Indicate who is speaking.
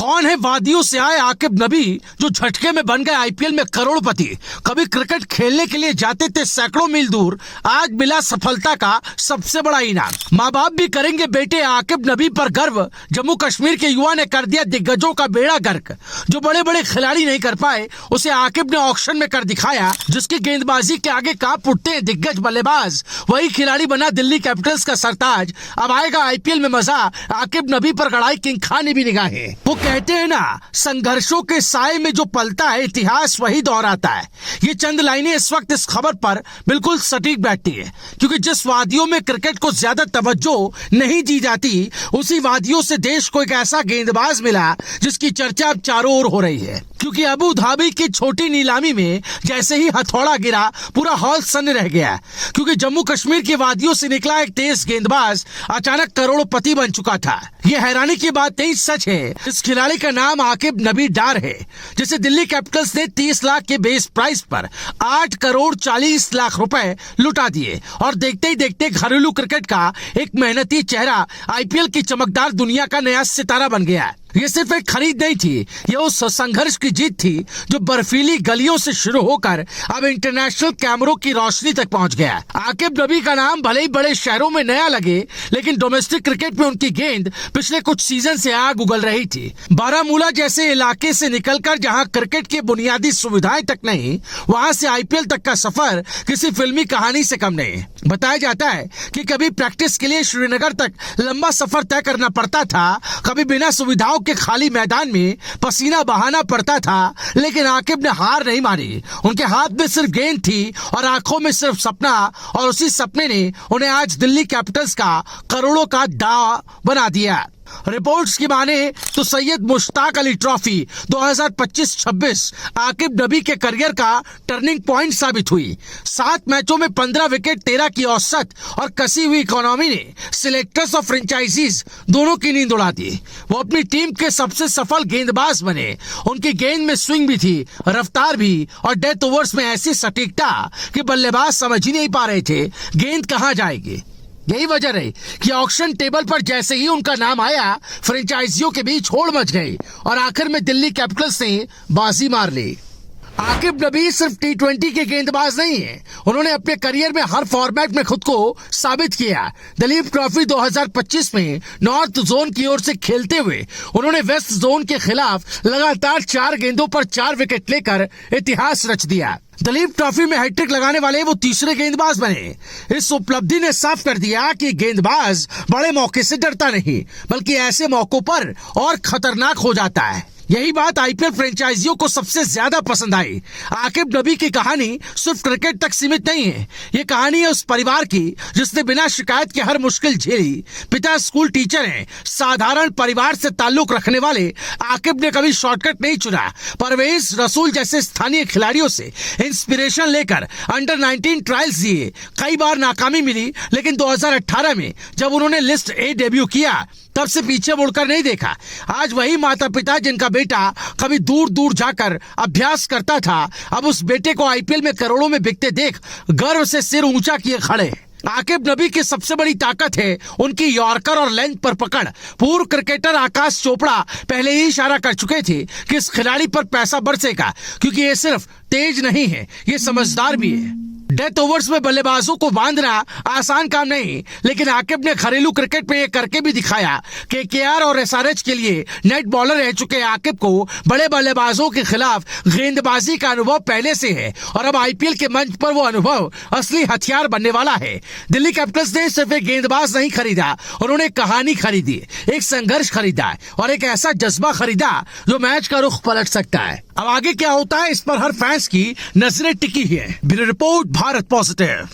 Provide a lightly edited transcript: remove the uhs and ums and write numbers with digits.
Speaker 1: कौन है वादियों से आए आकिब नबी जो झटके में बन गए आईपीएल में करोड़पति। कभी क्रिकेट खेलने के लिए जाते थे सैकड़ों मील दूर, आज मिला सफलता का सबसे बड़ा इनाम। माँ बाप भी करेंगे बेटे आकिब नबी पर गर्व। जम्मू कश्मीर के युवा ने कर दिया दिग्गजों का बेड़ा गर्क। जो बड़े बड़े खिलाड़ी नहीं कर पाए उसे आकिब ने ऑक्शन में कर दिखाया। जिसकी गेंदबाजी के आगे कांप उठते हैं दिग्गज बल्लेबाज, वही खिलाड़ी बना दिल्ली कैपिटल्स का सरताज। अब आएगा आईपीएल में मजा, आकिब नबी पर गड़ाई किंग खान ने भी निगाहें। वो कहते हैं ना, संघर्षों के साए में जो पलता है इतिहास वही दोहराता है। ये चंद लाइनें इस वक्त इस खबर पर बिल्कुल सटीक बैठती है, क्योंकि जिस वादियों में क्रिकेट को ज्यादा तवज्जो नहीं दी जाती, उसी वादियों से देश को एक ऐसा गेंदबाज मिला जिसकी चर्चा अब चारों ओर हो रही है। क्योंकि अबू धाबी की छोटी नीलामी में जैसे ही हथौड़ा गिरा, पूरा हॉल सन्न रह गया। क्योंकि जम्मू कश्मीर की वादियों से निकला एक तेज गेंदबाज अचानक करोड़पति बन चुका था। ये हैरानी की बात नहीं, सच है। इस खिलाड़ी का नाम आकिब नबी डार है, जिसे दिल्ली कैपिटल्स ने 30 लाख के बेस प्राइस पर 8 करोड़ 40 लाख रुपए लुटा दिए। और देखते ही देखते घरेलू क्रिकेट का एक मेहनती चेहरा आईपीएल की चमकदार दुनिया का नया सितारा बन गया। ये सिर्फ एक खरीद नहीं थी, ये उस संघर्ष की जीत थी जो बर्फीली गलियों से शुरू होकर अब इंटरनेशनल कैमरों की रोशनी तक पहुंच गया। आकिब नबी का नाम भले ही बड़े शहरों में नया लगे, लेकिन डोमेस्टिक क्रिकेट में उनकी गेंद पिछले कुछ सीजन से आग उगल रही थी। बारामूला जैसे इलाके से निकलकर जहां क्रिकेट की बुनियादी सुविधाएं तक नहीं, वहां से आईपीएल तक का सफर किसी फिल्मी कहानी से कम नहीं। बताया जाता है कि कभी प्रैक्टिस के लिए श्रीनगर तक लंबा सफर तय करना पड़ता था, कभी बिना सुविधाओं के खाली मैदान में पसीना बहाना पड़ता था, लेकिन आकिब ने हार नहीं मानी। उनके हाथ में सिर्फ गेंद थी और आंखों में सिर्फ सपना, और उसी सपने ने उन्हें आज दिल्ली कैपिटल्स का करोड़ों का दाव बना दिया। रिपोर्ट्स की माने तो सैयद मुश्ताक अली ट्रॉफी 2025-26 आकिब नबी के करियर का टर्निंग पॉइंट साबित हुई। 7 मैचों में 15 विकेट, 13 की औसत और कसी हुई इकोनॉमी ने सिलेक्टर्स और फ्रेंचाइजीज दोनों की नींद उड़ा दी। वो अपनी टीम के सबसे सफल गेंदबाज बने। उनकी गेंद में स्विंग भी थी, रफ्तार भी, और डेथ ओवर्स में ऐसी सटीकता कि बल्लेबाज समझ ही नहीं पा रहे थे गेंद कहां जाएगी। यही वजह रही कि ऑक्शन टेबल पर जैसे ही उनका नाम आया, फ्रेंचाइजियों के बीच होड़ मच गई और आखिर में दिल्ली कैपिटल्स ने बाजी मार ली। आकिब नबी सिर्फ T20 के गेंदबाज नहीं है, उन्होंने अपने करियर में हर फॉर्मेट में खुद को साबित किया। दिलीप ट्रॉफी 2025 में नॉर्थ जोन की ओर से खेलते हुए उन्होंने वेस्ट जोन के खिलाफ लगातार 4 गेंदों पर 4 विकेट लेकर इतिहास रच दिया। दिलीप ट्रॉफी में हैट्रिक लगाने वाले वो तीसरे गेंदबाज बने। इस उपलब्धि ने साफ कर दिया कि गेंदबाज बड़े मौके से डरता नहीं, बल्कि ऐसे मौकों पर और खतरनाक हो जाता है। यही बात आईपीएल फ्रेंचाइजियों को सबसे ज्यादा पसंद आई। आकिब नबी की कहानी सिर्फ क्रिकेट तक सीमित नहीं है, ये कहानी है उस परिवार की जिसने बिना शिकायत के हर मुश्किल झेली। पिता स्कूल टीचर हैं, साधारण परिवार से ताल्लुक रखने वाले आकिब ने कभी शॉर्टकट नहीं चुना। परवेज रसूल जैसे स्थानीय खिलाड़ियों से इंस्पिरेशन लेकर अंडर 19 ट्रायल्स दिए। कई बार नाकामी मिली, लेकिन 2018 में जब उन्होंने लिस्ट ए डेब्यू किया, तब से पीछे मुड़कर नहीं देखा। आज वही माता पिता जिनका बेटा कभी दूर दूर जाकर अभ्यास करता था, अब उस बेटे को आईपीएल में करोड़ों में बिकते देख गर्व से सिर ऊंचा किए खड़े। आकिब नबी की सबसे बड़ी ताकत है उनकी यॉर्कर और लेंथ पर पकड़। पूर्व क्रिकेटर आकाश चोपड़ा पहले ही इशारा कर चुके थे कि इस खिलाड़ी पर पैसा बरसेगा, क्योंकि ये सिर्फ तेज नहीं है, ये समझदार भी है। डेथ ओवर्स में बल्लेबाजों को बांधना आसान काम नहीं, लेकिन आकिब ने घरेलू क्रिकेट में ये करके भी दिखाया। केकेआर और एसआरएच के लिए नेट बॉलर रह चुके आकिब को बड़े बल्लेबाजों के खिलाफ गेंदबाजी का अनुभव पहले से है, और अब आईपीएल के मंच पर वो अनुभव असली हथियार बनने वाला है। दिल्ली कैपिटल्स ने सिर्फ एक गेंदबाज नहीं खरीदा, उन्होंने कहानी खरीदी, एक संघर्ष खरीदा और एक ऐसा जज्बा खरीदा जो मैच का रुख पलट सकता है। अब आगे क्या होता है, इस पर हर फैंस की नजरें टिकी है। Bureau report, Bharat positive.